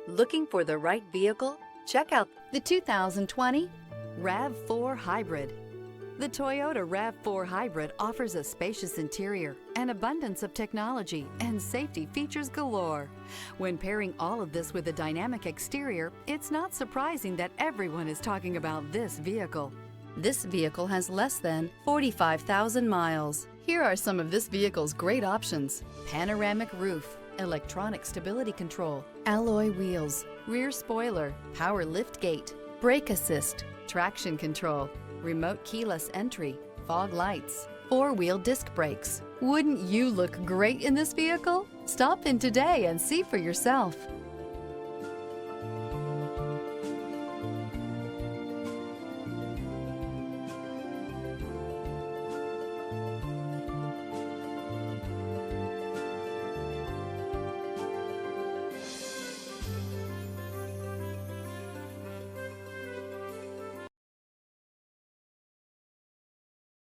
Looking for the right vehicle? Check out the 2020 RAV4 Hybrid. The Toyota RAV4 Hybrid offers a spacious interior, an abundance of technology, and safety features galore. When pairing all of this with a dynamic exterior, it's not surprising that everyone is talking about this vehicle. This vehicle has less than 45,000 miles. Here are some of this vehicle's great options: panoramic roof, electronic stability control, alloy wheels, rear spoiler, power lift gate, brake assist, traction control, remote keyless entry, fog lights, four-wheel disc brakes. Wouldn't you look great in this vehicle? Stop in today and see for yourself.